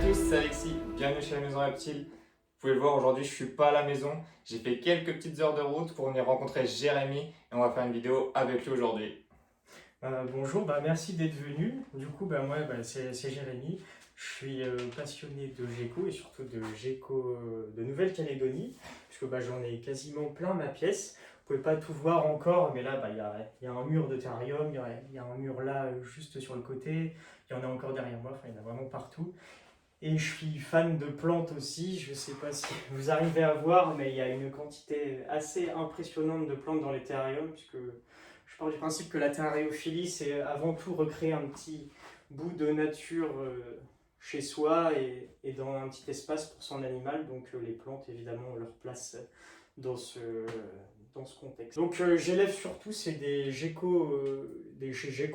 tous, c'est Alexis, bienvenue chez la Maison Reptile. Vous pouvez le voir, aujourd'hui je suis pas à la maison. J'ai fait quelques petites heures de route pour venir rencontrer Jérémy et on va faire une vidéo avec lui aujourd'hui. Bonjour, merci d'être venu. Du coup, moi, c'est Jérémy. Je suis passionné de gecko et surtout de gecko de Nouvelle-Calédonie, puisque j'en ai quasiment plein ma pièce. Vous pouvez pas tout voir encore, mais là, y a un mur de terrarium, il y a un mur là juste sur le côté, il y en a encore derrière moi, il y en a vraiment partout. Et je suis fan de plantes aussi, je ne sais pas si vous arrivez à voir, mais il y a une quantité assez impressionnante de plantes dans les terrariums, puisque je pars du principe que la terrariophilie, c'est avant tout recréer un petit bout de nature chez soi et dans un petit espace pour son animal. Donc les plantes, évidemment, ont leur place dans ce contexte. Donc j'élève surtout, c'est des gecko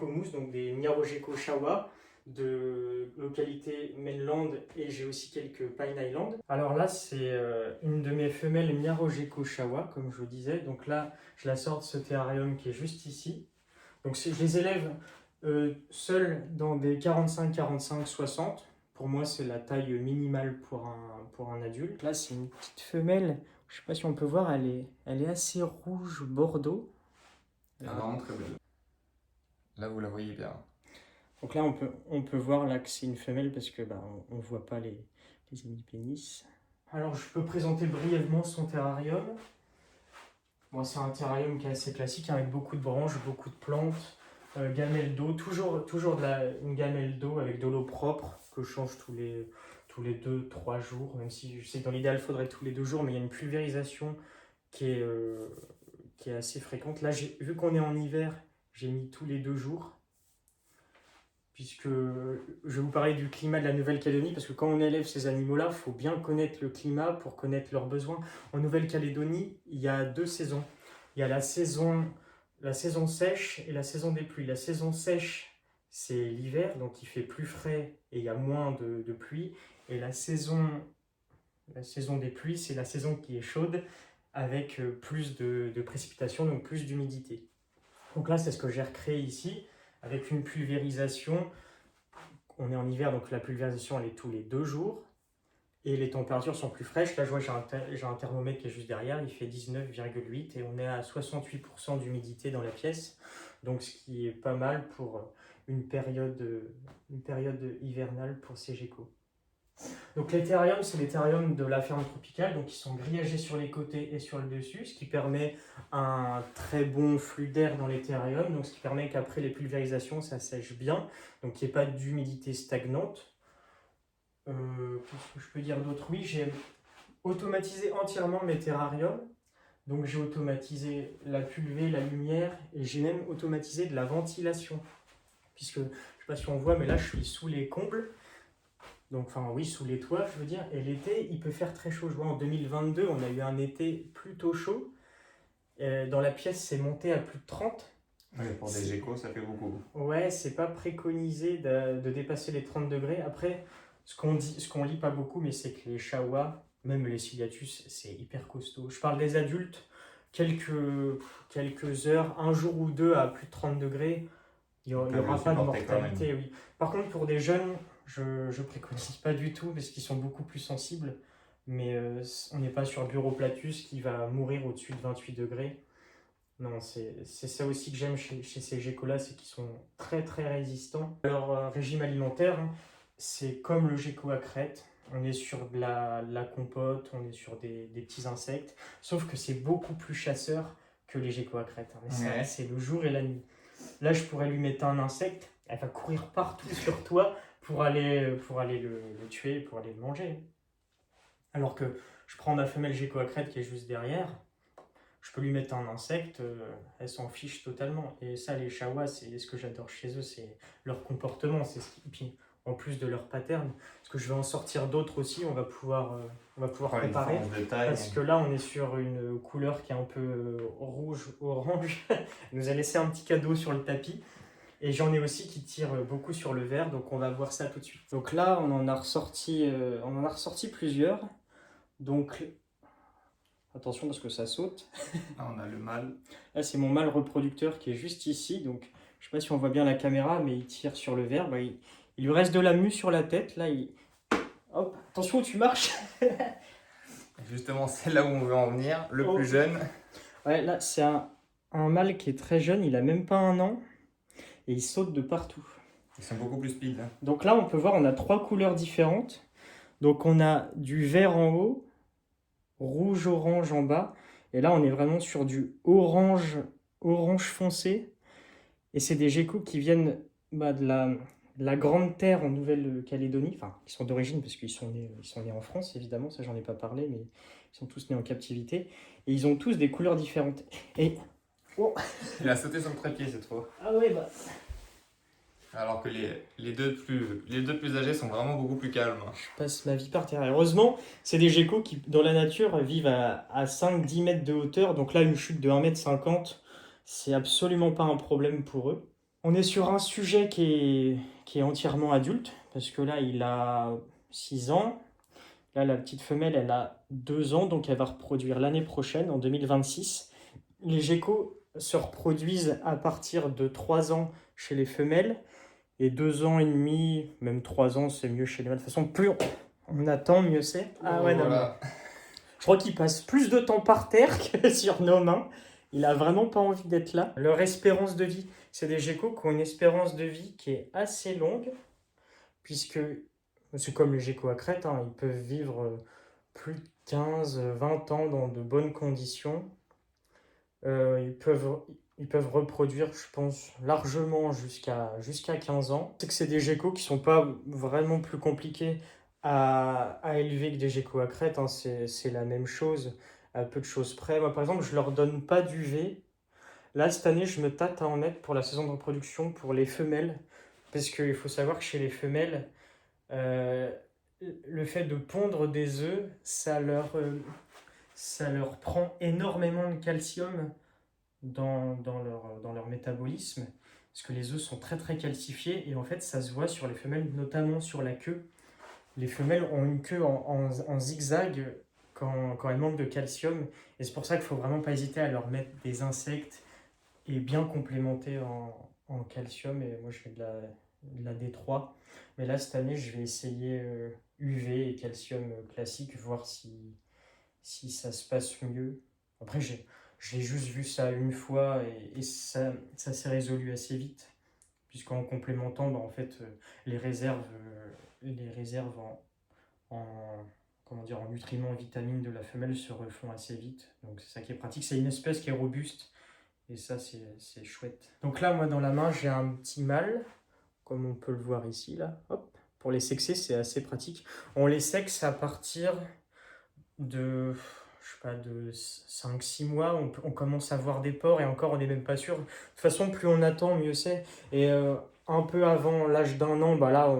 mousse, donc des Nyarogekko Shawa, de localité Mainland, et j'ai aussi quelques Pine Island. Alors là, c'est une de mes femelles Nyarogekko Shawa, comme je vous disais. Donc là, je la sors de ce terrarium qui est juste ici. Donc je les élève seuls dans des 45, 45, 60. Pour moi, c'est la taille minimale pour un adulte. Là, c'est une petite femelle. Je ne sais pas si on peut voir, elle est assez rouge bordeaux. Elle est vraiment très belle. Là, vous la voyez bien. Donc là, on peut voir là que c'est une femelle parce que on ne voit pas les hémipénis. Alors, je peux présenter brièvement son terrarium. Bon, c'est un terrarium qui est assez classique, avec beaucoup de branches, beaucoup de plantes, gamelle d'eau, toujours une gamelle d'eau avec de l'eau propre que je change tous les 2-3 jours, même si je sais que dans l'idéal, il faudrait tous les 2 jours, mais il y a une pulvérisation qui est assez fréquente. Là, vu qu'on est en hiver, j'ai mis tous les 2 jours. Puisque je vais vous parler du climat de la Nouvelle-Calédonie, parce que quand on élève ces animaux-là, il faut bien connaître le climat pour connaître leurs besoins. En Nouvelle-Calédonie, il y a 2 saisons. Il y a la saison sèche et la saison des pluies. La saison sèche, c'est l'hiver, donc il fait plus frais et il y a moins de pluie. Et la saison des pluies, c'est la saison qui est chaude, avec plus de précipitations, donc plus d'humidité. Donc là, c'est ce que j'ai recréé ici, avec une pulvérisation. On est en hiver, donc la pulvérisation, elle est tous les 2 jours. Et les températures sont plus fraîches. Là, je vois, j'ai un thermomètre qui est juste derrière, il fait 19,8 et on est à 68% d'humidité dans la pièce. Donc, ce qui est pas mal pour une période hivernale pour ces geckos. Donc les terrariums, c'est les terrariums de la ferme tropicale, donc ils sont grillagés sur les côtés et sur le dessus, ce qui permet un très bon flux d'air dans les terrariums, donc ce qui permet qu'après les pulvérisations, ça sèche bien, donc qu'il n'y ait pas d'humidité stagnante. Qu'est-ce que je peux dire d'autre? Oui, j'ai automatisé entièrement mes terrariums, donc j'ai automatisé la pulvée, la lumière, et j'ai même automatisé de la ventilation, puisque, je ne sais pas si on voit, mais là je suis sous les combles. Donc, sous les toits, je veux dire. Et l'été, il peut faire très chaud. Je vois, en 2022, on a eu un été plutôt chaud. Dans la pièce, c'est monté à plus de 30. Oui, pour des geckos, ça fait beaucoup. Ouais, c'est pas préconisé de dépasser les 30 degrés. Après, ce qu'on lit pas beaucoup, mais c'est que les chawas, même les ciliatus, c'est hyper costaud. Je parle des adultes, quelques heures, un jour ou 2 à plus de 30 degrés, il n'y aura pas de mortalité. Oui. Par contre, pour des jeunes, je ne préconise pas du tout parce qu'ils sont beaucoup plus sensibles, mais on n'est pas sur l'Uroplatus qui va mourir au-dessus de 28 degrés. Non, c'est ça aussi que j'aime chez ces geckos-là, c'est qu'ils sont très très résistants. Leur régime alimentaire, c'est comme le gecko à crête. On est sur de la compote, on est sur des petits insectes, sauf que c'est beaucoup plus chasseur que les geckos à crête. Ouais. C'est le jour et la nuit. Là, je pourrais lui mettre un insecte, elle va courir partout sur toi pour aller le tuer, pour aller le manger. Alors que je prends ma femelle gecko à crête qui est juste derrière, je peux lui mettre un insecte, elle s'en fiche totalement. Et ça, les chawas, c'est ce que j'adore chez eux, c'est leur comportement. Et puis, en plus de leur pattern, parce que je vais en sortir d'autres aussi, on va pouvoir comparer. Parce que là, on est sur une couleur qui est un peu rouge-orange. Elle nous a laissé un petit cadeau sur le tapis. Et j'en ai aussi qui tirent beaucoup sur le vert, donc on va voir ça tout de suite. Donc là, on en a ressorti plusieurs. Donc, attention parce que ça saute. Là, on a le mâle. Là, c'est mon mâle reproducteur qui est juste ici. Donc, je ne sais pas si on voit bien la caméra, mais il tire sur le vert. Il lui reste de la mue sur la tête. Là, Hop, attention où tu marches. Justement, c'est là où on veut en venir. Le plus jeune. Ouais, là, c'est un mâle qui est très jeune, il a même pas 1 an, et il saute de partout. Ils sont beaucoup plus speed. Hein. Donc là, on peut voir, on a 3 couleurs différentes. Donc on a du vert en haut, rouge-orange en bas, et là, on est vraiment sur du orange foncé. Et c'est des geckos qui viennent de la Grande Terre en Nouvelle-Calédonie, enfin, qui sont d'origine parce qu'ils sont nés en France, évidemment, ça j'en ai pas parlé, mais ils sont tous nés en captivité. Et ils ont tous des couleurs différentes. Et... Oh. Il a sauté sur le trépied cette fois. Ah ouais, bah... Alors que les deux plus âgés sont vraiment beaucoup plus calmes. Je passe ma vie par terre. Heureusement, c'est des geckos qui, dans la nature, vivent à 5-10 mètres de hauteur. Donc là, une chute de 1,50 m, c'est absolument pas un problème pour eux. On est sur un sujet qui est entièrement adulte, parce que là, il a 6 ans. Là, la petite femelle, elle a 2 ans, donc elle va reproduire l'année prochaine, en 2026. Les geckos se reproduisent à partir de 3 ans chez les femelles, et 2 ans et demi, même 3 ans, c'est mieux chez les mâles. De toute façon, plus on attend, mieux c'est. Ah ouais, voilà. non. Je crois qu'il passe plus de temps par terre que sur nos mains. Il a vraiment pas envie d'être là. Leur espérance de vie, c'est des geckos qui ont une espérance de vie qui est assez longue, puisque c'est comme les geckos à crête, hein, ils peuvent vivre plus de 15-20 ans dans de bonnes conditions. Ils peuvent reproduire, je pense, largement jusqu'à 15 ans. C'est que c'est des geckos qui sont pas vraiment plus compliqués à élever que des geckos à crête. Hein. C'est la même chose, à peu de choses près. Moi, par exemple, je leur donne pas d'UV. Là, cette année, je me tâte à en mettre pour la saison de reproduction pour les femelles. Parce qu'il faut savoir que chez les femelles, le fait de pondre des œufs, ça leur prend énormément de calcium dans leur métabolisme, parce que les œufs sont très très calcifiés, et en fait ça se voit sur les femelles, notamment sur la queue. Les femelles ont une queue en zigzag quand elles manquent de calcium, et c'est pour ça qu'il ne faut vraiment pas hésiter à leur mettre des insectes et bien complémenter en calcium. Et moi je fais de la D3, mais là cette année je vais essayer UV et calcium classique, voir si ça se passe mieux. Après j'ai juste vu ça une fois, et ça s'est résolu assez vite, puisqu'en complémentant, bah, en fait, les réserves comment dire, en nutriments et vitamines de la femelle se refont assez vite. Donc c'est ça qui est pratique. C'est une espèce qui est robuste, et ça c'est chouette. Donc là, moi dans la main, j'ai un petit mâle, comme on peut le voir ici, là. Hop. Pour les sexer, c'est assez pratique. On les sexe à partir de... je sais pas, de 5-6 mois, on commence à voir des pores, et encore on n'est même pas sûr. De toute façon, plus on attend, mieux c'est. Et un peu avant l'âge d'1 an, bah là,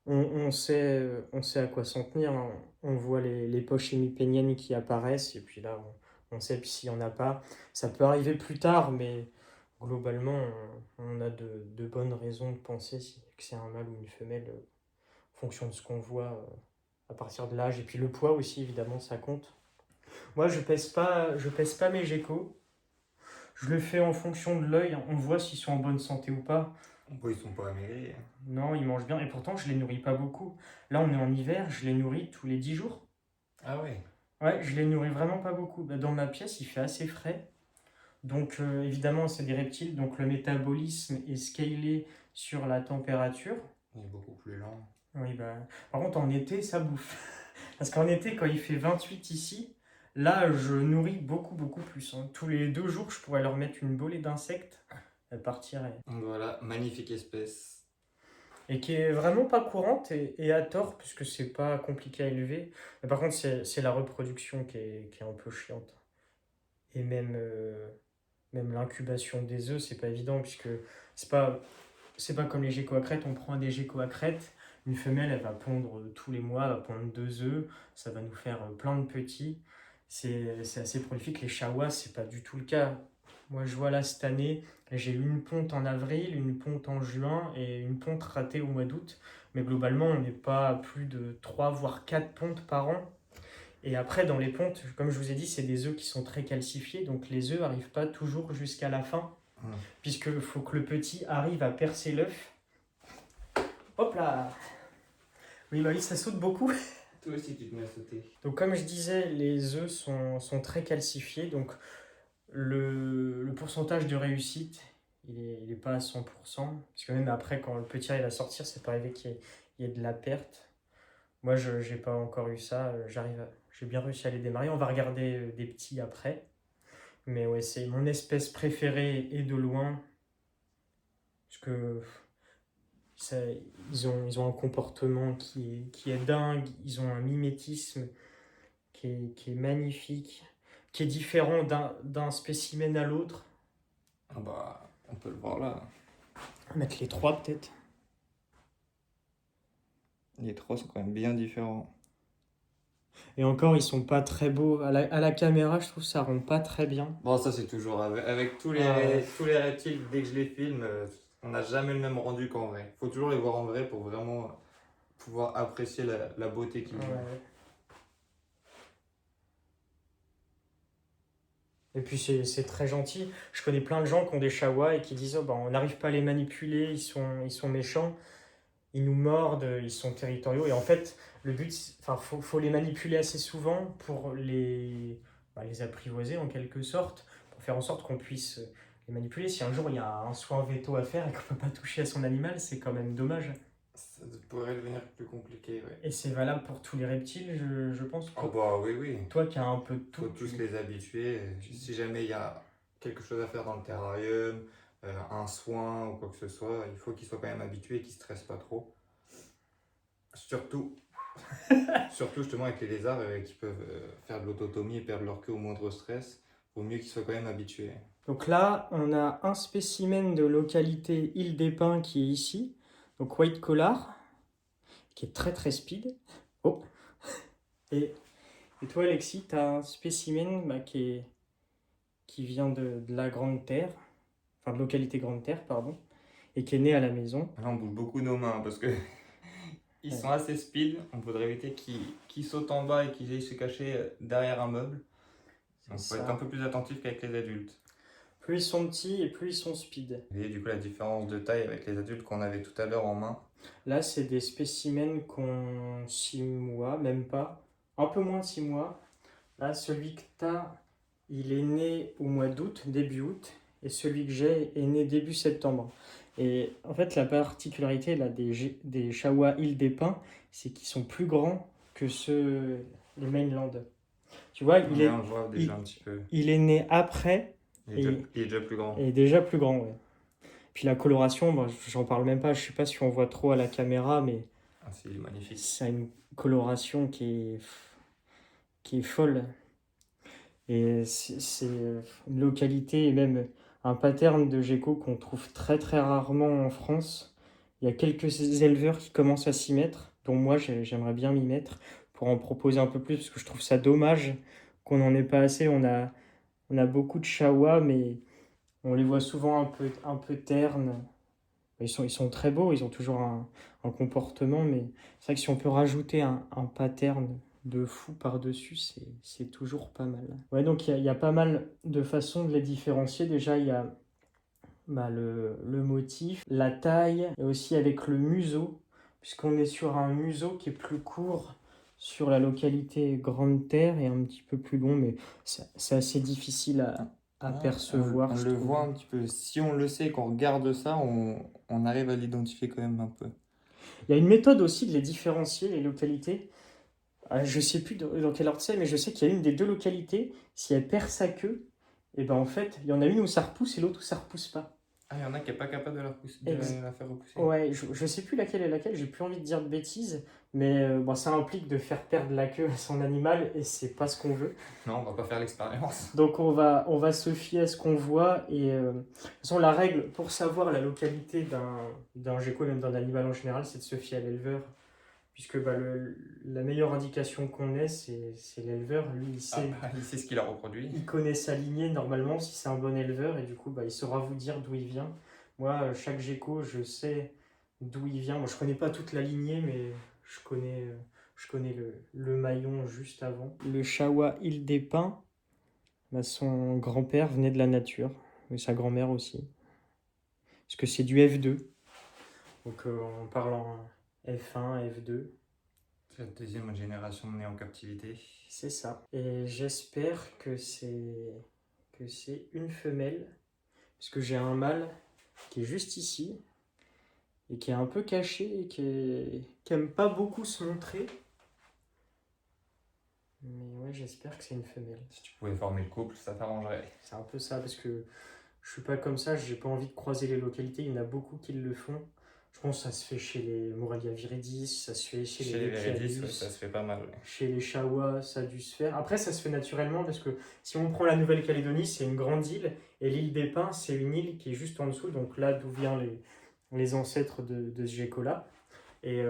on sait à quoi s'en tenir. Hein. On voit les poches hémipéniennes qui apparaissent, et puis là, on sait, puis s'il n'y en a pas, ça peut arriver plus tard, mais globalement, on a de bonnes raisons de penser que c'est un mâle ou une femelle, en fonction de ce qu'on voit à partir de l'âge. Et puis le poids aussi, évidemment, ça compte. Moi, je pèse pas mes geckos. Je le fais en fonction de l'œil. On voit s'ils sont en bonne santé ou pas. Bon, ils sont pas amaigris. Non, ils mangent bien. Et pourtant, je les nourris pas beaucoup. Là, on est en hiver, je les nourris tous les 10 jours. Ah ouais. Ouais, je les nourris vraiment pas beaucoup. Dans ma pièce, il fait assez frais. Donc, évidemment, c'est des reptiles. Donc, le métabolisme est scalé sur la température. Il est beaucoup plus lent. Oui, bah... Par contre, en été, ça bouffe. Parce qu'en été, quand il fait 28 ici, là, je nourris beaucoup plus. Hein. Tous les 2 jours, je pourrais leur mettre une bolée d'insectes. Elle partirait. Donc voilà, magnifique espèce. Et qui est vraiment pas courante, et à tort, puisque c'est pas compliqué à élever. Mais par contre, c'est la reproduction qui est un peu chiante. Et même l'incubation des œufs, c'est pas évident, puisque c'est pas comme les geckos à crête. On prend des geckos à crête, une femelle, elle va pondre tous les mois, elle va pondre 2 œufs, ça va nous faire plein de petits. C'est assez prolifique. Les chawas, c'est pas du tout le cas. Moi, je vois là, cette année, j'ai eu une ponte en avril, une ponte en juin, et une ponte ratée au mois d'août. Mais globalement, on n'est pas à plus de 3 voire 4 pontes par an. Et après, dans les pontes, comme je vous ai dit, c'est des œufs qui sont très calcifiés, donc les œufs n'arrivent pas toujours jusqu'à la fin, puisqu'il faut que le petit arrive à percer l'œuf. Hop là! Oui, bah oui, ça saute beaucoup. Toi aussi, tu te mets à sauter. Donc comme je disais, les œufs sont très calcifiés, donc le pourcentage de réussite, il est pas à 100%, parce que même après, quand le petit il va sortir, c'est pas arrivé qu'il y ait de la perte. Moi, je n'ai pas encore eu ça, j'ai bien réussi à les démarrer. On va regarder des petits après. Mais ouais, c'est mon espèce préférée et de loin, parce que ça, ils ont un comportement qui est dingue, ils ont un mimétisme qui est magnifique, qui est différent d'un spécimen à l'autre. Ah bah, on peut le voir là. On va mettre les trois peut-être. Les trois sont quand même bien différents. Et encore, ils sont pas très beaux. À la caméra, je trouve que ça rend pas très bien. Bon, ça c'est toujours avec tous tous les reptiles, dès que je les filme, on n'a jamais le même rendu qu'en vrai. Faut toujours les voir en vrai pour vraiment pouvoir apprécier la beauté qu'ils ont. Ouais. Et puis c'est très gentil. Je connais plein de gens qui ont des chawas et qui disent oh, ben, on n'arrive pas à les manipuler, ils sont méchants, ils nous mordent, ils sont territoriaux. Et en fait, le but, enfin, faut les manipuler assez souvent pour les apprivoiser en quelque sorte, pour faire en sorte qu'on puisse les manipuler. Si un jour il y a un soin veto à faire et qu'on ne peut pas toucher à son animal, c'est quand même dommage. Ça pourrait devenir plus compliqué, ouais. Et c'est valable pour tous les reptiles, je pense. Oh bah oui, oui. Toi qui as un peu de tout. Faut tous les habituer. Si jamais il y a quelque chose à faire dans le terrarium, un soin ou quoi que ce soit, il faut qu'ils soient quand même habitués et qu'ils ne stressent pas trop. Surtout, surtout justement avec les lézards qui peuvent faire de l'autotomie et perdre leur queue au moindre stress. Vaut mieux qu'ils soient quand même habitués. Donc là, on a un spécimen de localité Île des Pins qui est ici. Donc White Collar, qui est très très speed. Oh. Et toi, Alexis, tu as un spécimen qui vient de la Grande Terre, enfin de localité Grande Terre, pardon, et qui est né à la maison. Là, on bouge beaucoup nos mains parce que ils sont assez speed. On voudrait éviter qu'ils sautent en bas et qu'ils aillent se cacher derrière un meuble. Donc, il faut être un peu plus attentif qu'avec les adultes. Plus ils sont petits et plus ils sont speed. Vous voyez du coup la différence de taille avec les adultes qu'on avait tout à l'heure en main. Là, c'est des spécimens qui ont 6 mois, même pas. Un peu moins de 6 mois. Là, celui que tu as, il est né au mois d'août, début août. Et celui que j'ai est né début septembre. Et en fait, la particularité là, des Chawa Île des Pins, c'est qu'ils sont plus grands que ceux, les mainland. Tu vois, On le voit déjà un petit peu. il est né après. Il est déjà plus grand. Et déjà plus grand, ouais. Puis la coloration, bon, j'en parle même pas, je sais pas si on voit trop à la caméra, mais Ah, c'est magnifique. ça a une coloration qui est folle. Et c'est une localité et même un pattern de gecko qu'on trouve très très rarement en France. Il y a quelques éleveurs qui commencent à s'y mettre, dont moi j'aimerais bien m'y mettre pour en proposer un peu plus, parce que je trouve ça dommage qu'on n'en ait pas assez. On a beaucoup de chawas, mais on les voit souvent un peu ternes. Ils sont très beaux, ils ont toujours un comportement, mais c'est vrai que si on peut rajouter un pattern de fou par-dessus, c'est toujours pas mal. Ouais, donc il y a pas mal de façons de les différencier. Déjà, il y a le motif, la taille, et aussi avec le museau, puisqu'on est sur un museau qui est plus court sur la localité Grande Terre et un petit peu plus long, mais c'est assez difficile à percevoir. On le voit un petit peu. Si on le sait, qu'on regarde ça, on arrive à l'identifier quand même un peu. Il y a une méthode aussi de les différencier, les localités. Je ne sais plus dans quel ordre c'est, mais je sais qu'il y a une des deux localités, si elle perd sa queue, et ben en fait, il y en a une où ça repousse et l'autre où ça repousse pas. Ah, il y en a qui n'est pas capable de la faire repousser. Ouais, je sais plus laquelle est laquelle, j'ai plus envie de dire de bêtises, mais bon, ça implique de faire perdre la queue à son animal et c'est pas ce qu'on veut. Non, on va pas faire l'expérience. Donc on va se fier à ce qu'on voit et de toute façon la règle pour savoir la localité d'un gecko, même d'un animal en général, c'est de se fier à l'éleveur. Puisque la meilleure indication qu'on ait, c'est l'éleveur. Lui, il sait ce qu'il a reproduit. Il connaît sa lignée normalement, si c'est un bon éleveur, et du coup, il saura vous dire d'où il vient. Moi, chaque gecko, je sais d'où il vient. Moi, je connais pas toute la lignée, mais je connais le maillon juste avant. Le Chawa Île des Pins, son grand-père venait de la nature, et sa grand-mère aussi. Parce que c'est du F2. Donc, on parle en F1, F2. C'est la deuxième génération née en captivité. C'est ça. Et j'espère que c'est une femelle, parce que j'ai un mâle qui est juste ici, et qui est un peu caché, et qui aime pas beaucoup se montrer. Mais ouais, j'espère que c'est une femelle. Si tu pouvais former le couple, ça t'arrangerait. C'est un peu ça, parce que je suis pas comme ça, j'ai pas envie de croiser les localités, il y en a beaucoup qui le font. Je pense que ça se fait chez les Morelia viridis, ça se fait chez Chez les les Viridis, Lepialus, ouais, ça se fait pas mal. Ouais. chez les Chawas, ça a dû se faire. Après, ça se fait naturellement parce que si on prend la Nouvelle-Calédonie, c'est une grande île et l'île des Pins, c'est une île qui est juste en dessous, donc là d'où viennent les ancêtres de ce gecko-là. Et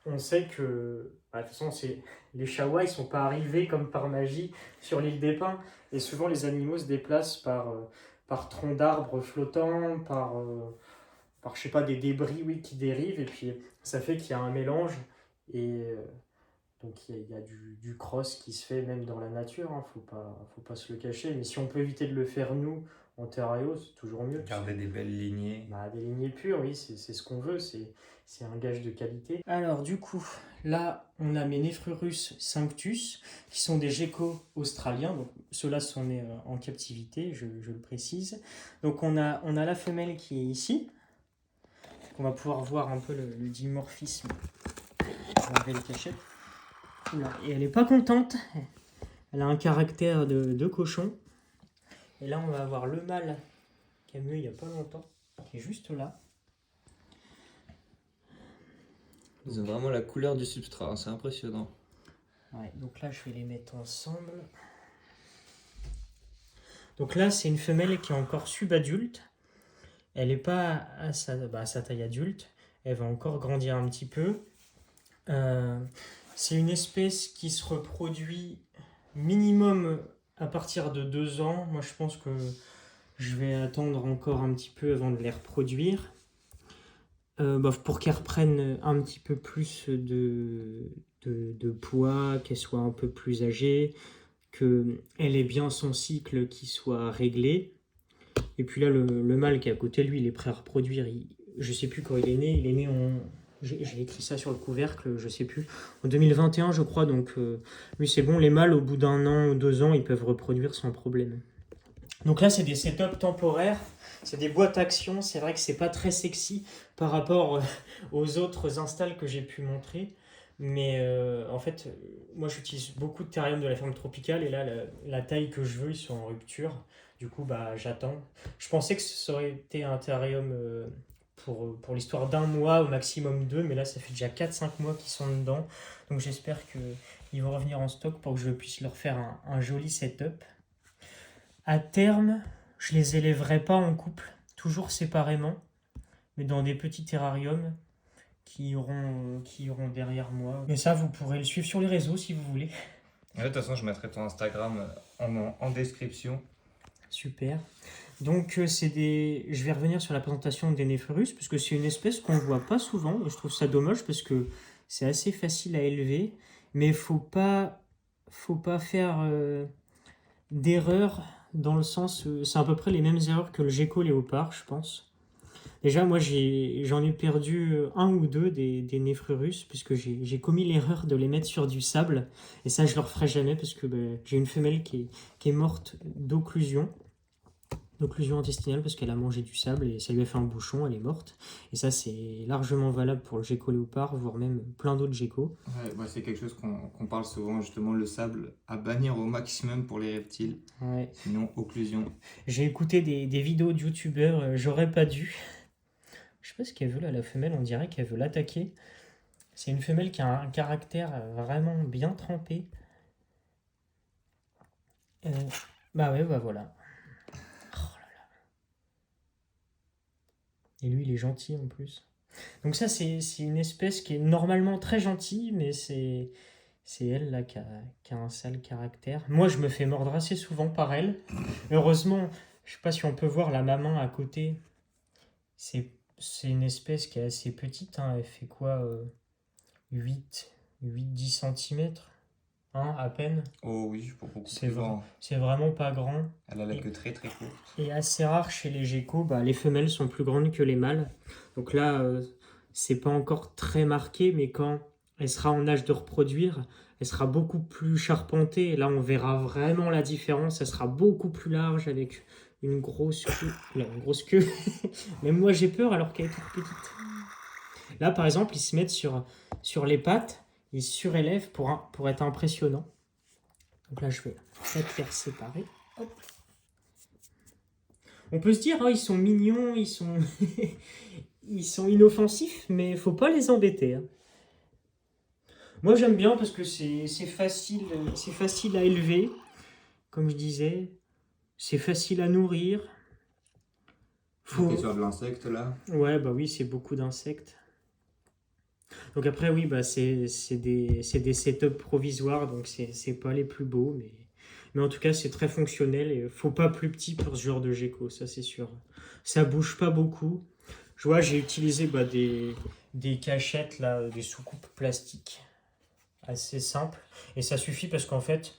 on sait que, bah, de toute façon, les Chawas, ils sont pas arrivés comme par magie sur l'île des Pins. Et souvent, les animaux se déplacent par troncs d'arbres flottants, par je sais pas, des débris oui, qui dérivent. Et puis, ça fait qu'il y a un mélange. Et donc, il y a du cross qui se fait même dans la nature. Hein, faut pas se le cacher. Mais si on peut éviter de le faire, nous, en terrario, c'est toujours mieux. Garder des belles lignées. Bah, des lignées pures, oui, c'est ce qu'on veut. C'est un gage de qualité. Alors, du coup, là, on a mes Nephrurus cinctus, qui sont des geckos australiens. Donc, ceux-là sont nés en captivité, je le précise. Donc, on a la femelle qui est ici. On va pouvoir voir un peu le dimorphisme. On va enlever les cachettes. Oula, et elle n'est pas contente. Elle a un caractère de cochon. Et là, on va avoir le mâle qui a mué il n'y a pas longtemps, qui est juste là. Ils ont vraiment la couleur du substrat, c'est impressionnant. Ouais, donc là, je vais les mettre ensemble. Donc là, c'est une femelle qui est encore subadulte. Elle n'est pas à sa taille adulte. Elle va encore grandir un petit peu. C'est une espèce qui se reproduit minimum à partir de 2 ans. Moi, je pense que je vais attendre encore un petit peu avant de les reproduire. Pour qu'elle reprenne un petit peu plus de poids, qu'elle soit un peu plus âgée, qu'elle ait bien son cycle qui soit réglé. Et puis là, le mâle qui est à côté, lui, il est prêt à reproduire. Je sais plus quand il est né. Il est né en... J'ai écrit ça sur le couvercle, je sais plus. En 2021, je crois. Donc, lui, c'est bon. Les mâles, au bout d'1 an ou 2 ans, ils peuvent reproduire sans problème. Donc là, c'est des setups temporaires. C'est des boîtes action. C'est vrai que c'est pas très sexy par rapport aux autres installs que j'ai pu montrer. Mais en fait, moi, j'utilise beaucoup de terrariums de la ferme tropicale. Et là, la taille que je veux, ils sont en rupture. Du coup, j'attends. Je pensais que ça aurait été un terrarium pour l'histoire d'1 mois, au maximum 2. Mais là, ça fait déjà 4-5 mois qu'ils sont dedans. Donc j'espère qu'ils vont revenir en stock pour que je puisse leur faire un joli setup. À terme, je les élèverai pas en couple, toujours séparément, mais dans des petits terrariums qui iront derrière moi. Mais ça, vous pourrez le suivre sur les réseaux si vous voulez. De toute façon, je mettrai ton Instagram en description. Super. Donc, je vais revenir sur la présentation des Nephrurus, parce que c'est une espèce qu'on ne voit pas souvent, et je trouve ça dommage parce que c'est assez facile à élever, mais faut pas faire d'erreurs dans le sens, c'est à peu près les mêmes erreurs que le gecko léopard, je pense. Déjà, moi, j'en ai perdu 1 ou 2 des Nephrurus, puisque j'ai commis l'erreur de les mettre sur du sable, et ça, je le referai jamais, parce que j'ai une femelle qui est morte d'occlusion intestinale, parce qu'elle a mangé du sable, et ça lui a fait un bouchon, elle est morte. Et ça, c'est largement valable pour le gecko léopard, voire même plein d'autres geckos. Ouais, c'est quelque chose qu'on parle souvent, justement, le sable à bannir au maximum pour les reptiles. Ouais. Sinon, occlusion. J'ai écouté des vidéos de youtubeurs, j'aurais pas dû. Je sais pas ce qu'elle veut là, la femelle, on dirait qu'elle veut l'attaquer. C'est une femelle qui a un caractère vraiment bien trempé. Ouais, voilà. Oh là là. Et lui, il est gentil en plus. Donc ça, c'est une espèce qui est normalement très gentille, mais c'est elle là qui a un sale caractère. Moi, je me fais mordre assez souvent par elle. Heureusement, je sais pas si on peut voir la maman à côté. C'est une espèce qui est assez petite, hein. Elle fait quoi 8-10 cm, hein, à peine. Oh oui, pour beaucoup C'est plus grand. C'est vraiment pas grand. Elle a la queue très très courte. Et assez rare chez les geckos, les femelles sont plus grandes que les mâles. Donc là, c'est pas encore très marqué, mais quand elle sera en âge de reproduire, elle sera beaucoup plus charpentée. Là, on verra vraiment la différence. Elle sera beaucoup plus large avec une grosse queue. Là, une grosse queue. Même moi, j'ai peur alors qu'elle est toute petite. Là, par exemple, ils se mettent sur les pattes, ils surélèvent pour être impressionnant. Donc là, je vais peut-être faire séparer. Hop. On peut se dire, oh, ils sont mignons, ils sont, ils sont inoffensifs, mais faut pas les embêter. Hein. Moi, j'aime bien parce que c'est facile à élever, comme je disais. C'est facile à nourrir. Faut... sur de l'insecte là. Ouais, bah oui, c'est beaucoup d'insectes. Donc après, oui, bah c'est des setups provisoires, donc c'est pas les plus beaux, mais en tout cas, c'est très fonctionnel et faut pas plus petit pour ce genre de gecko, ça c'est sûr. Ça bouge pas beaucoup. Je vois, j'ai utilisé bah, des cachettes, là, des soucoupes plastiques assez simples, et ça suffit parce qu'en fait,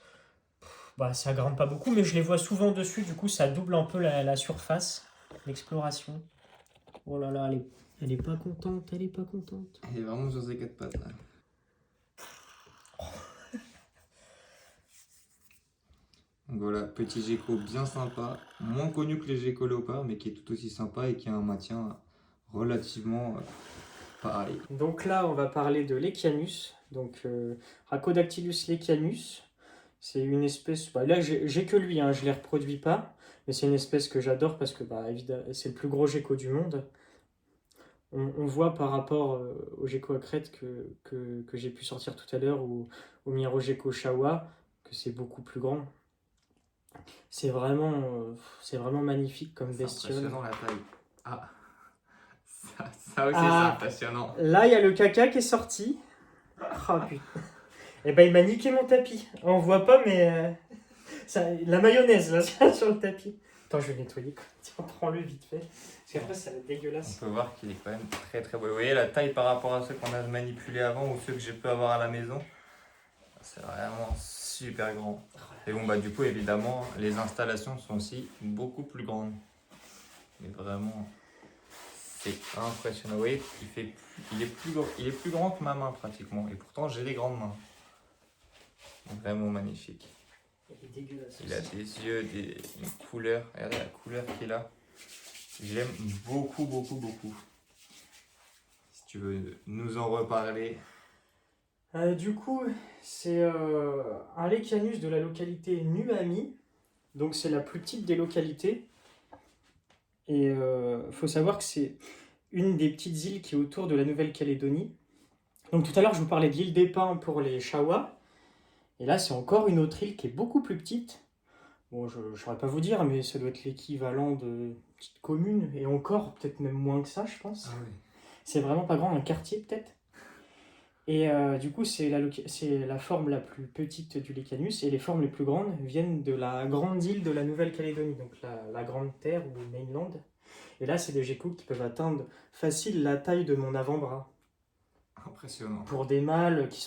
bah, ça grimpe pas beaucoup, mais je les vois souvent dessus, du coup, ça double un peu la surface, l'exploration. Oh là là, elle est pas contente, elle est pas contente. Elle est vraiment sur ses 4 pattes là. Donc voilà, petit gecko bien sympa, moins connu que les geckos léopards, mais qui est tout aussi sympa et qui a un maintien relativement pareil. Donc là, on va parler de l'Echianus, donc Rhacodactylus lechianus. C'est une espèce, bah, là j'ai que lui, hein, je ne les reproduis pas, mais c'est une espèce que j'adore parce que bah, évidemment, c'est le plus gros gecko du monde. On voit par rapport au gecko à crête que j'ai pu sortir tout à l'heure ou au Mirogecko Shawa, que c'est beaucoup plus grand. C'est vraiment magnifique comme C'est bestiole. impressionnant la taille. Ah, ça aussi c'est impressionnant. Là, il y a le caca qui est sorti. Oh putain. Et ben il m'a niqué mon tapis. On voit pas, mais la mayonnaise là sur le tapis. Attends, je vais nettoyer. Tiens, prends-le vite fait. Parce qu'après, ça va être dégueulasse. On peut voir qu'il est quand même très très beau. Vous voyez la taille par rapport à ceux qu'on a manipulés avant ou ceux que j'ai pu avoir à la maison. C'est vraiment super grand. Et bon, bah du coup, évidemment, les installations sont aussi beaucoup plus grandes. Mais vraiment, c'est impressionnant. Vous voyez, il est plus grand que ma main pratiquement. Et pourtant, j'ai des grandes mains. Vraiment magnifique. Il est dégueulasse. Il a des yeux, une couleur. Regardez la couleur qu'il a. J'aime beaucoup, beaucoup, beaucoup. Si tu veux nous en reparler. Du coup, c'est un Lechianus de la localité Nuami. Donc, c'est la plus petite des localités. Et faut savoir que c'est une des petites îles qui est autour de la Nouvelle-Calédonie. Donc, tout à l'heure, je vous parlais de l'île des Pins pour les Chawas. Et là, c'est encore une autre île qui est beaucoup plus petite. Bon, je ne saurais pas vous dire, mais ça doit être l'équivalent de petite commune. Et encore, peut-être même moins que ça, je pense. Ah oui. C'est vraiment pas grand, un quartier peut-être. Et du coup, c'est la forme la plus petite du Lechianus. Et les formes les plus grandes viennent de la grande île de la Nouvelle-Calédonie, donc la Grande Terre ou Mainland. Et là, c'est des geckos qui peuvent atteindre facile la taille de mon avant-bras. Impressionnant. Pour des mâles qui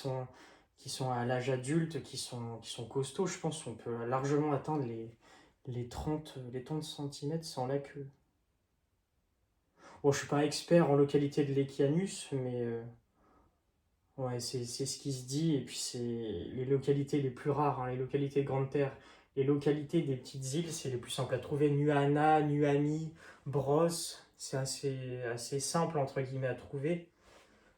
sont à l'âge adulte, qui sont costauds, je pense qu'on peut largement atteindre les 30 cm sans la queue. Bon, je suis pas expert en localité de l'Echianus, mais ouais, c'est ce qui se dit. Et puis c'est les localités les plus rares, hein, les localités de Grande Terre. Les localités des petites îles, c'est les plus simples à trouver. Nuana, Nuami, Bros, c'est assez simple entre guillemets à trouver.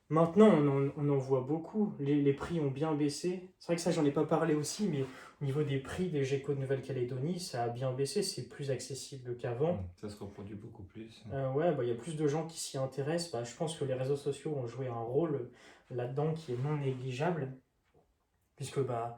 Maintenant, on en voit beaucoup. Les prix ont bien baissé. C'est vrai que ça, j'en ai pas parlé aussi, mais au niveau des prix des geckos de Nouvelle-Calédonie, ça a bien baissé. C'est plus accessible qu'avant. Ça se reproduit beaucoup plus. Ouais, bah, y a plus de gens qui s'y intéressent. Bah, je pense que les réseaux sociaux ont joué un rôle là-dedans qui est non négligeable. Puisque bah,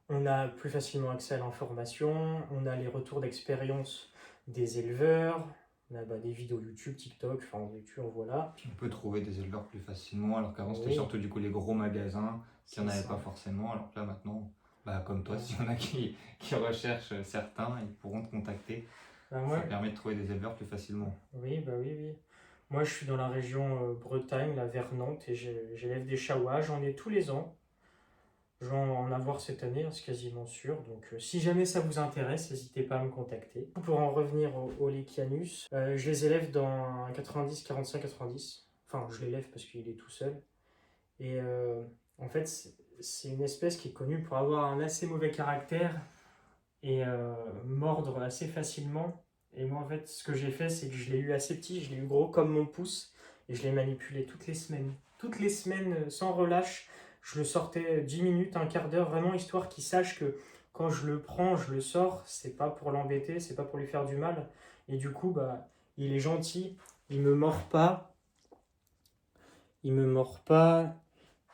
on a plus facilement accès à l'information, on a les retours d'expérience des éleveurs. On a des vidéos YouTube, TikTok, enfin YouTube, voilà. On peut trouver des éleveurs plus facilement, alors qu'avant c'était Oui. surtout du coup les gros magasins qui n'en C'est avaient ça. pas forcément. Alors que là maintenant, bah, comme toi, s'il y en a qui recherchent certains, ils pourront te contacter. Bah, Ça moi, permet de trouver des éleveurs plus facilement. oui, bah oui, oui. Moi, je suis dans la région Bretagne, là, vers Nantes, et j'élève des chawas. J'en ai tous les ans. Je vais en avoir cette année, hein, c'est quasiment sûr. Donc, si jamais ça vous intéresse, n'hésitez pas à me contacter. Pour en revenir au Lechianus, je les élève dans un 90, 45, 90. Enfin, je l'élève parce qu'il est tout seul. Et En fait, c'est une espèce qui est connue pour avoir un assez mauvais caractère et mordre assez facilement. Et moi, en fait, ce que j'ai fait, c'est que je l'ai eu assez petit, je l'ai eu gros comme mon pouce, et je l'ai manipulé toutes les semaines. Toutes les semaines, sans relâche, je le sortais 10 minutes, un quart d'heure, vraiment histoire qu'il sache que quand je le prends, je le sors, c'est pas pour l'embêter, c'est pas pour lui faire du mal. Et du coup, bah, il est gentil, il me mord pas, il me mord pas.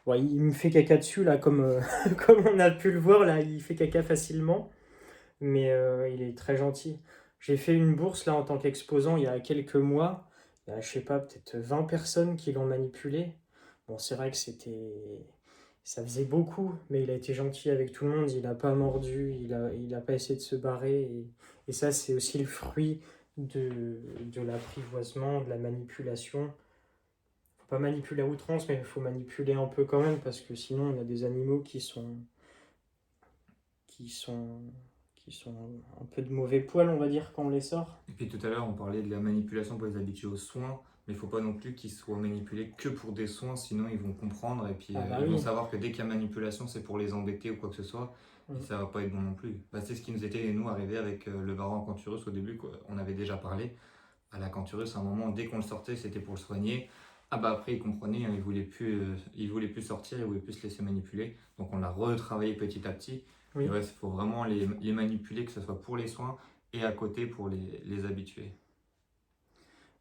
Ouais, il me fait caca dessus, là, comme, comme on a pu le voir, là, il fait caca facilement, mais il est très gentil. J'ai fait une bourse, là, en tant qu'exposant, il y a quelques mois. Il y a, je sais pas, peut-être 20 personnes qui l'ont manipulé. Bon, c'est vrai que ça faisait beaucoup, mais il a été gentil avec tout le monde, il n'a pas mordu, il a pas essayé de se barrer, et ça, c'est aussi le fruit de l'apprivoisement, de la manipulation. Pas manipuler à outrance, mais il faut manipuler un peu quand même, parce que sinon on a des animaux qui sont, qui sont un peu de mauvais poil, on va dire, quand on les sort. Et puis tout à l'heure, on parlait de la manipulation pour les habituer aux soins, mais il faut pas non plus qu'ils soient manipulés que pour des soins, sinon ils vont comprendre et puis Ah bah ils vont oui. savoir que dès qu'il y a manipulation, c'est pour les embêter ou quoi que ce soit, et Mm. ça va pas être bon non plus. Bah, c'est ce qui nous était, nous, arrivé avec le varan Canturus au début, quoi. On avait déjà parlé. À la Canturus, à un moment, dès qu'on le sortait, c'était pour le soigner. Ah bah après, il comprenait, hein, il voulait plus sortir, il voulait plus se laisser manipuler. Donc on l'a retravaillé petit à petit. Oui. Et ouais, il faut vraiment les manipuler, que ce soit pour les soins et à côté pour les habituer.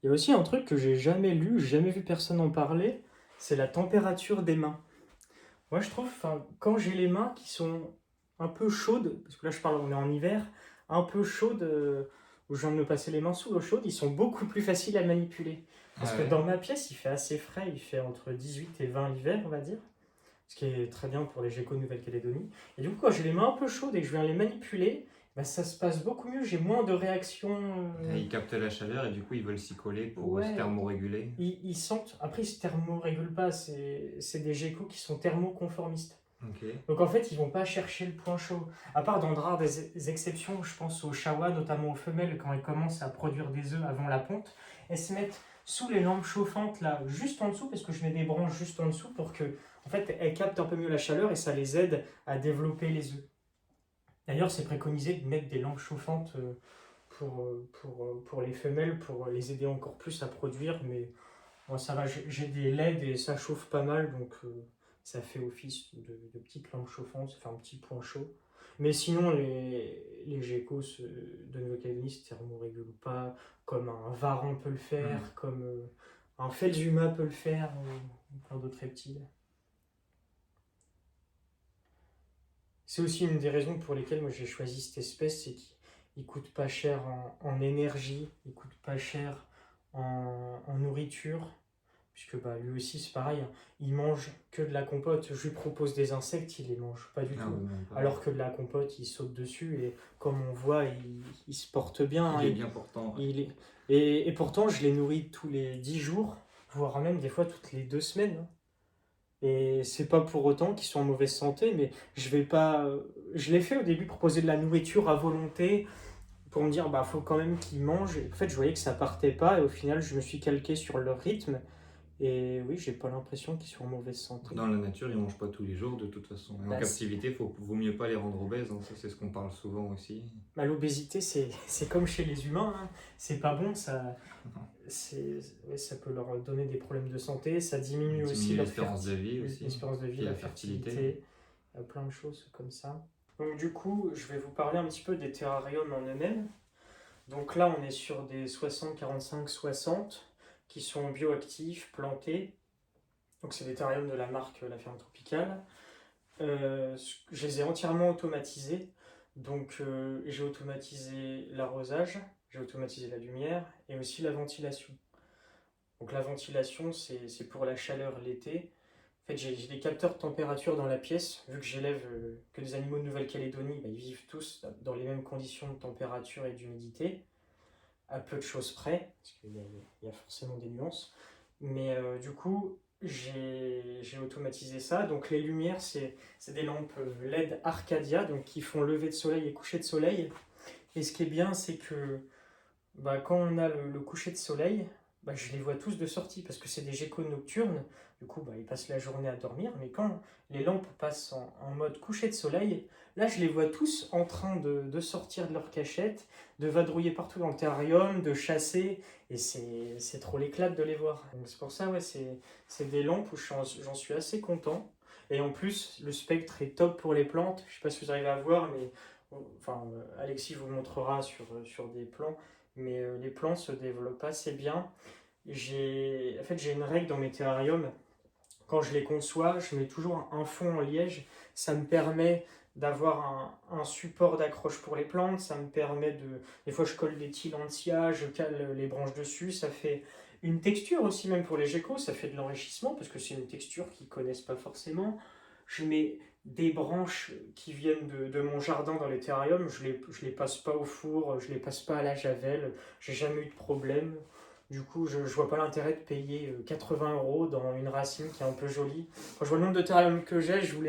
Il y a aussi un truc que j'ai jamais lu, jamais vu personne en parler, c'est la température des mains. Moi je trouve, enfin, quand j'ai les mains qui sont un peu chaudes, parce que là je parle, on est en hiver, un peu chaudes, où je viens de me passer les mains sous l'eau chaude, ils sont beaucoup plus faciles à manipuler. Parce Ah que ouais. dans ma pièce, il fait assez frais, il fait entre 18 et 20 l'hiver, on va dire. Ce qui est très bien pour les geckos de Nouvelle-Calédonie. Et du coup, quand j'ai les mains un peu chaudes et que je viens les manipuler, bah, ça se passe beaucoup mieux, j'ai moins de réactions. Ils captent la chaleur et du coup, ils veulent s'y coller pour se Ouais, thermoréguler. ils sentent. Après, ils se thermorégulent pas, c'est des geckos qui sont thermoconformistes. Ok. Donc en fait, ils vont pas chercher le point chaud. À part dans de rares des exceptions, je pense aux chawas, notamment aux femelles, quand elles commencent à produire des œufs avant la ponte, elles se mettent sous les lampes chauffantes, là, juste en dessous, parce que je mets des branches juste en dessous pour que, en fait, elles captent un peu mieux la chaleur et ça les aide à développer les œufs. D'ailleurs, c'est préconisé de mettre des lampes chauffantes pour les femelles, pour les aider encore plus à produire, mais moi ça va, j'ai des LED et ça chauffe pas mal, donc ça fait office de petites lampes chauffantes, ça fait un petit point chaud. Mais sinon, les geckos de Nouvelle-Calédonie ne se thermorégulent pas comme un varan peut le faire, comme un Felsuma peut le faire, ou plein d'autres reptiles. C'est aussi une des raisons pour lesquelles moi j'ai choisi cette espèce, c'est qu'il coûte pas cher en énergie, il coûte pas cher en nourriture, puisque bah, lui aussi c'est pareil, hein, il mange que de la compote, je lui propose des insectes, il les mange pas du Ah tout. ouais, non, pas. Alors que de la compote, il saute dessus et comme on voit, il se porte bien. Il est hein, bien portant. Ouais. il est... et pourtant, je les nourris tous les 10 jours, voire même des fois toutes les 2 semaines. hein. Et c'est pas pour autant qu'ils sont en mauvaise santé, mais je vais pas. Je l'ai fait au début, proposer de la nourriture à volonté pour me dire, bah, faut quand même qu'ils mangent. Et en fait, je voyais que ça partait pas, et au final, je me suis calqué sur leur rythme. Et oui, j'ai pas l'impression qu'ils sont en mauvaise santé. Dans la nature, ils mangent pas tous les jours de toute façon. Et en Bah, captivité, vaut mieux pas les rendre obèses, hein. Ça, c'est ce qu'on parle souvent aussi. bah, l'obésité, c'est comme chez les humains, hein. C'est pas bon, ouais, ça peut leur donner des problèmes de santé, ça diminue aussi leur l'espérance de vie aussi. l'espérance de vie, Puis la la fertilité. fertilité, plein de choses comme ça. Donc du coup, je vais vous parler un petit peu des terrariums en eux-mêmes. Donc là, on est sur des 60, 45, 60 qui sont bioactifs, plantés. Donc c'est des terrariums de la marque La Ferme Tropicale. Je les ai entièrement automatisés. Donc j'ai automatisé l'arrosage, j'ai automatisé la lumière et aussi la ventilation. Donc la ventilation, c'est pour la chaleur l'été. En fait, j'ai des capteurs de température dans la pièce. Vu que j'élève que des animaux de Nouvelle-Calédonie, bah, ils vivent tous dans les mêmes conditions de température et d'humidité, à peu de choses près, parce qu'il y a forcément des nuances. Mais du coup, j'ai automatisé ça. Donc les lumières, c'est des lampes LED Arcadia, donc qui font lever de soleil et coucher de soleil. Et ce qui est bien, c'est que bah, quand on a le coucher de soleil, bah, je les vois tous de sortie parce que c'est des geckos nocturnes. Du coup, bah, ils passent la journée à dormir. Mais quand les lampes passent en mode coucher de soleil, là, je les vois tous en train de sortir de leur cachette, de vadrouiller partout dans le terrarium, de chasser. Et c'est trop l'éclate de les voir. Donc c'est pour ça, ouais, c'est des lampes où j'en suis assez content. Et en plus, le spectre est top pour les plantes. Je sais pas si vous arrivez à voir, mais enfin, Alexis vous montrera sur des plans. Mais les plantes se développent assez bien. J'ai une règle dans mes terrariums. Quand je les conçois, je mets toujours un fond en liège. Ça me permet d'avoir un support d'accroche pour les plantes. Ça me permet de... Des fois, je colle des tillandsias, je cale les branches dessus. Ça fait une texture aussi, même pour les geckos. Ça fait de l'enrichissement parce que c'est une texture qu'ils ne connaissent pas forcément. Je mets des branches qui viennent de mon jardin dans les terrariums. Je les passe pas au four, je les passe pas à la javel. J'ai jamais eu de problème. Du coup, je vois pas l'intérêt de payer 80 € dans une racine qui est un peu jolie. Quand je vois le nombre de terrariums que j'ai, je vous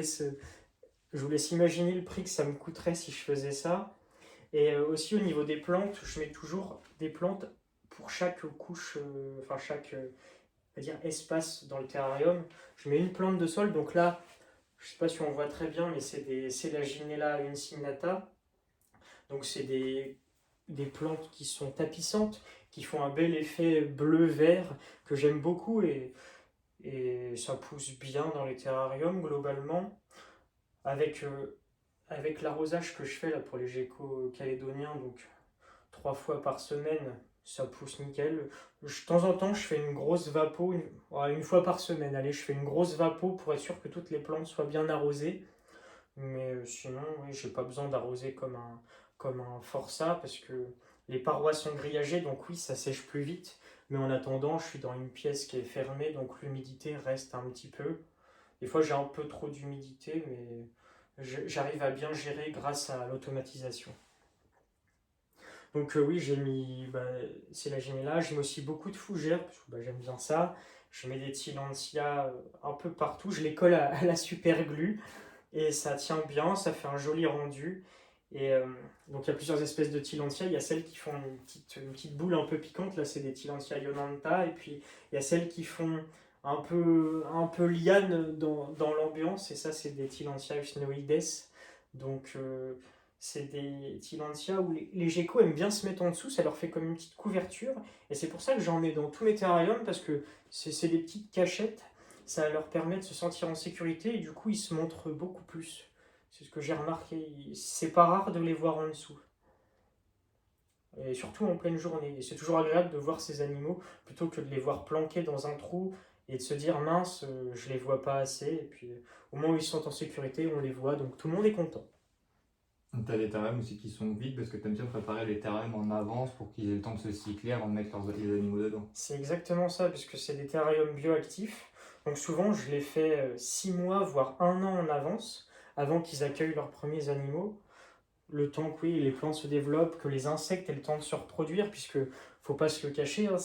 laisse imaginer le prix que ça me coûterait si je faisais ça. Et aussi au niveau des plantes, je mets toujours des plantes pour chaque couche, enfin chaque on va dire, espace dans le terrarium. Je mets une plante de sol, donc là, je sais pas si on voit très bien, mais c'est la Ginella insignata. Donc c'est des plantes qui sont tapissantes, qui font un bel effet bleu-vert que j'aime beaucoup et ça pousse bien dans les terrariums globalement. Avec, avec l'arrosage que je fais là pour les geckos calédoniens, donc 3 fois par semaine, ça pousse nickel. De temps en temps, je fais une grosse vapo, une fois par semaine. Allez, je fais une grosse vapo pour être sûr que toutes les plantes soient bien arrosées. Mais sinon, oui, j'ai pas besoin d'arroser comme un forçat parce que les parois sont grillagées, donc oui, ça sèche plus vite. Mais en attendant, je suis dans une pièce qui est fermée, donc l'humidité reste un petit peu. Des fois, j'ai un peu trop d'humidité, mais j'arrive à bien gérer grâce à l'automatisation. Donc oui, j'ai mis, bah, c'est la Ginella, j'ai mis aussi beaucoup de fougères, parce que bah, j'aime bien ça. Je mets des Tillandsia un peu partout, je les colle à la super glue et ça tient bien, ça fait un joli rendu. Et donc il y a plusieurs espèces de Tillandsia, il y a celles qui font une petite boule un peu piquante, là c'est des Tillandsia Ionanta, et puis il y a celles qui font un peu liane dans l'ambiance, et ça c'est des Tillandsia usneoides. Donc c'est des Tillandsia où les geckos aiment bien se mettre en dessous, ça leur fait comme une petite couverture, et c'est pour ça que j'en mets dans tous mes terrariums, parce que c'est des petites cachettes, ça leur permet de se sentir en sécurité, et du coup ils se montrent beaucoup plus. C'est ce que j'ai remarqué, c'est pas rare de les voir en dessous. Et surtout en pleine journée. Et c'est toujours agréable de voir ces animaux plutôt que de les voir planqués dans un trou et de se dire mince, je les vois pas assez. Et puis au moment où ils sont en sécurité, on les voit, donc tout le monde est content. T'as des terrariums aussi qui sont vides parce que t'aimes bien préparer les terrariums en avance pour qu'ils aient le temps de se cycler avant de mettre les animaux dedans. C'est exactement ça, puisque c'est des terrariums bioactifs. Donc souvent, je les fais 6 mois, voire 1 an en avance, avant qu'ils accueillent leurs premiers animaux. Le temps que oui, les plantes se développent, que les insectes aient le temps de se reproduire, puisque faut pas se le cacher, hein,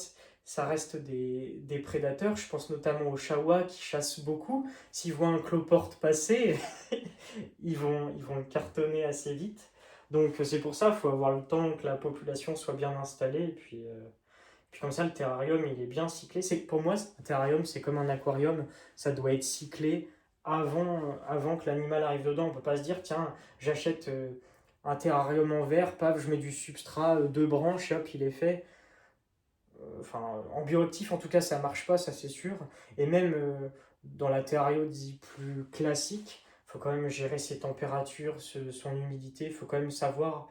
ça reste des prédateurs. Je pense notamment aux chaois qui chassent beaucoup. S'ils voient un cloporte passer, ils vont le cartonner assez vite. Donc c'est pour ça, il faut avoir le temps que la population soit bien installée. Et puis comme ça, le terrarium, il est bien cyclé. Pour moi, un terrarium, c'est comme un aquarium. Ça doit être cyclé avant que l'animal arrive dedans. On peut pas se dire, tiens, j'achète un terrarium en verre, paf, je mets du substrat, 2 branches, et hop, il est fait. Enfin, en bioactif, en tout cas, ça marche pas, ça c'est sûr. Et même dans la terrario dit plus classique, il faut quand même gérer ses températures, son humidité. Il faut quand même savoir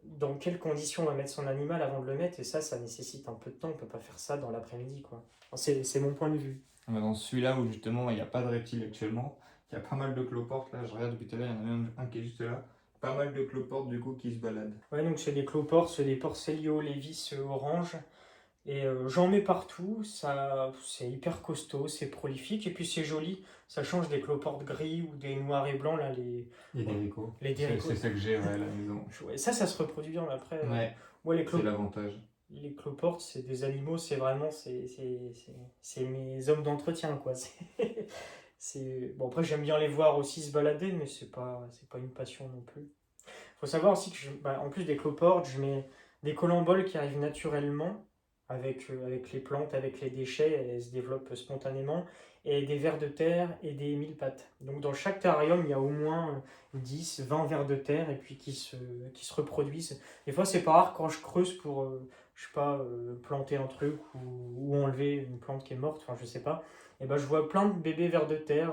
dans quelles conditions on va mettre son animal avant de le mettre. Et ça nécessite un peu de temps. On peut pas faire ça dans l'après-midi, quoi. Enfin, c'est mon point de vue. Dans celui-là où justement il n'y a pas de reptiles actuellement, il y a pas mal de cloportes là, je regarde depuis tout à l'heure, il y en a même un qui est juste là. Pas mal de cloportes du coup qui se baladent. Ouais, donc c'est des cloportes, c'est des Porcellio levis orange. Et j'en mets partout, ça, c'est hyper costaud, c'est prolifique, et puis c'est joli, ça change des cloportes gris ou des noirs et blancs, là, Et des ricots. les C'est déricots. ça que j'ai ouais, à la maison. Ouais, ça se reproduit bien après. Ouais, Ouais, c'est l'avantage. les cloportes, c'est des animaux, c'est vraiment, c'est mes hommes d'entretien, quoi. Bon, après, j'aime bien les voir aussi se balader, mais c'est pas une passion non plus. Faut savoir aussi que, en plus des cloportes, je mets des colamboles qui arrivent naturellement. avec les plantes, avec les déchets, elles se développent spontanément, et des vers de terre et des mille-pattes. Donc dans chaque terrarium, il y a au moins 10, 20 vers de terre et puis qui se reproduisent. Des fois, c'est pas rare quand je creuse pour, je sais pas, planter un truc ou enlever une plante qui est morte, enfin je sais pas. Et ben, je vois plein de bébés vers de terre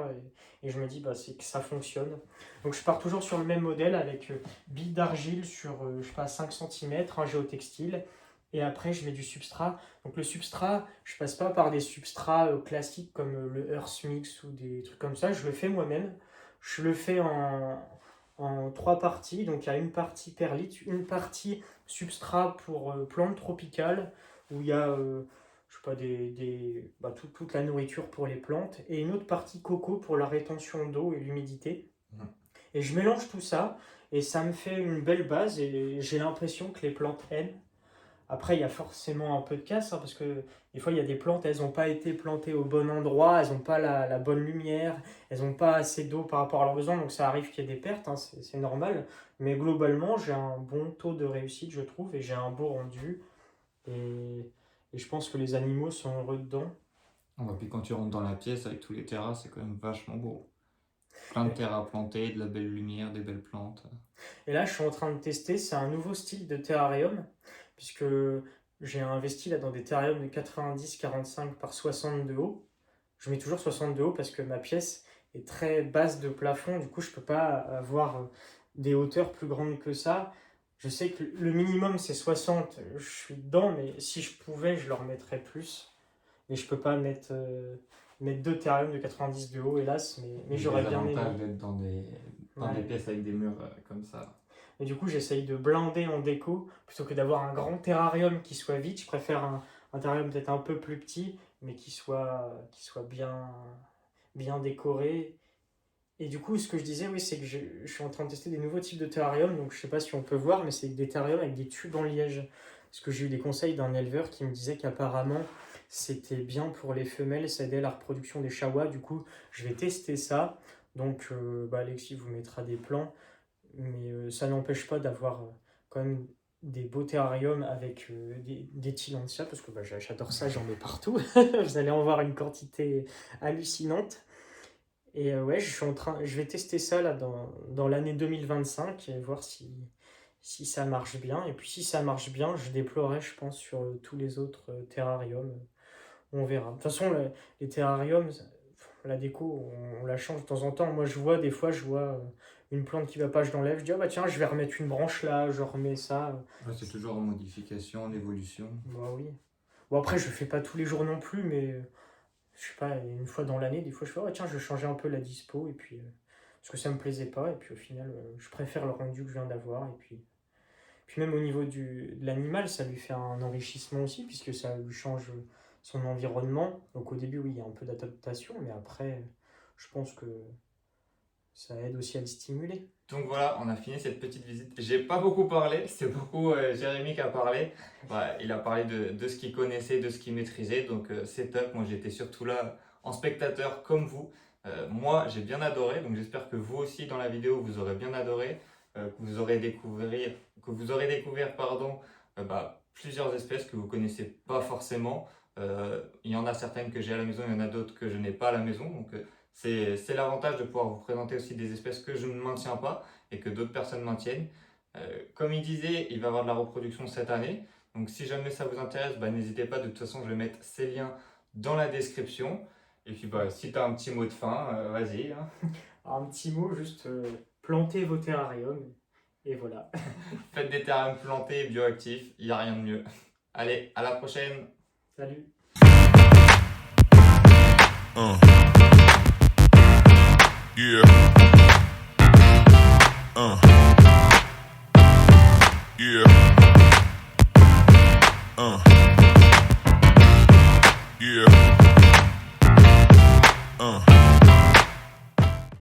et je me dis c'est que ça fonctionne. Donc je pars toujours sur le même modèle avec billes d'argile sur je sais pas, 5 cm, un géotextile. Et après, je mets du substrat. Donc le substrat, je passe pas par des substrats classiques comme le Earth Mix ou des trucs comme ça. Je le fais moi-même. Je le fais en 3 parties. Donc il y a une partie perlite, une partie substrat pour plantes tropicales où il y a je sais pas, toute la nourriture pour les plantes et une autre partie coco pour la rétention d'eau et l'humidité. Et je mélange tout ça et ça me fait une belle base et j'ai l'impression que les plantes aiment. Après, il y a forcément un peu de casse, parce que des fois, il y a des plantes, elles n'ont pas été plantées au bon endroit, elles n'ont pas la bonne lumière, elles n'ont pas assez d'eau par rapport à leurs besoins, donc ça arrive qu'il y ait des pertes, c'est normal. Mais globalement, j'ai un bon taux de réussite, je trouve, et j'ai un beau rendu. Et je pense que les animaux sont heureux dedans. Puis quand tu rentres dans la pièce avec tous les terras, c'est quand même vachement beau. Plein de terres à planter, de la belle lumière, des belles plantes. Et là, je suis en train de tester, c'est un nouveau style de terrarium, puisque j'ai investi là dans des terrariums de 90-45 par 60 de haut. Je mets toujours 60 de haut parce que ma pièce est très basse de plafond, du coup je peux pas avoir des hauteurs plus grandes que ça. Je sais que le minimum c'est 60, je suis dedans, mais si je pouvais, je leur mettrais plus. Mais je peux pas mettre 2 terrariums de 90 de haut, hélas, mais j'aurais bien aimé. L'avantage d'être dans des pièces avec des murs comme ça. Et du coup, j'essaye de blinder en déco, plutôt que d'avoir un grand terrarium qui soit vide. Je préfère un terrarium peut-être un peu plus petit, mais qui soit bien décoré. Et du coup, ce que je disais, oui, c'est que je suis en train de tester des nouveaux types de terrarium. Donc, je sais pas si on peut voir, mais c'est des terrariums avec des tubes en liège. Parce que j'ai eu des conseils d'un éleveur qui me disait qu'apparemment, c'était bien pour les femelles, ça aidait à la reproduction des chawas. Du coup, je vais tester ça. Donc, Alexis vous mettra des plans. Mais ça n'empêche pas d'avoir quand même des beaux terrariums avec des tillandsias, parce que j'adore ça, j'en mets partout. Vous allez en voir une quantité hallucinante. Et je vais tester ça là dans l'année 2025 et voir si ça marche bien. Et puis si ça marche bien, je déploierai, je pense, sur tous les autres terrariums. On verra. De toute façon, les terrariums, la déco, on la change de temps en temps. Moi, des fois, je vois une plante qui va pas, je l'enlève. Je dis, tiens, je vais remettre une branche là, je remets ça. C'est toujours en modification, en évolution. Bah oui. Bon, après, je fais pas tous les jours non plus, mais je sais pas, une fois dans l'année, des fois, je fais, tiens, je vais changer un peu la dispo, et puis, parce que ça me plaisait pas, et puis au final, je préfère le rendu que je viens d'avoir, et puis même au niveau de l'animal, ça lui fait un enrichissement aussi, puisque ça lui change son environnement. Donc au début, oui, il y a un peu d'adaptation, mais après, je pense que ça aide aussi à le stimuler. Donc voilà, on a fini cette petite visite. J'ai pas beaucoup parlé, c'est beaucoup Jérémy qui a parlé. Il a parlé de ce qu'il connaissait, de ce qu'il maîtrisait, donc c'est top. Moi j'étais surtout là en spectateur comme vous. Moi j'ai bien adoré, donc j'espère que vous aussi dans la vidéo vous aurez bien adoré, que vous aurez découvert plusieurs espèces que vous connaissez pas forcément. Il y en a certaines que j'ai à la maison, il y en a d'autres que je n'ai pas à la maison, donc c'est l'avantage de pouvoir vous présenter aussi des espèces que je ne maintiens pas et que d'autres personnes maintiennent. Comme il disait, il va y avoir de la reproduction cette année, donc si jamais ça vous intéresse, n'hésitez pas, de toute façon je vais mettre ces liens dans la description. Et puis si tu as un petit mot de fin, vas-y. Hein. Alors, un petit mot, juste plantez vos terrariums et voilà. Faites des terrariums plantés, bioactifs, il n'y a rien de mieux. Allez, à la prochaine. Salut. Yeah.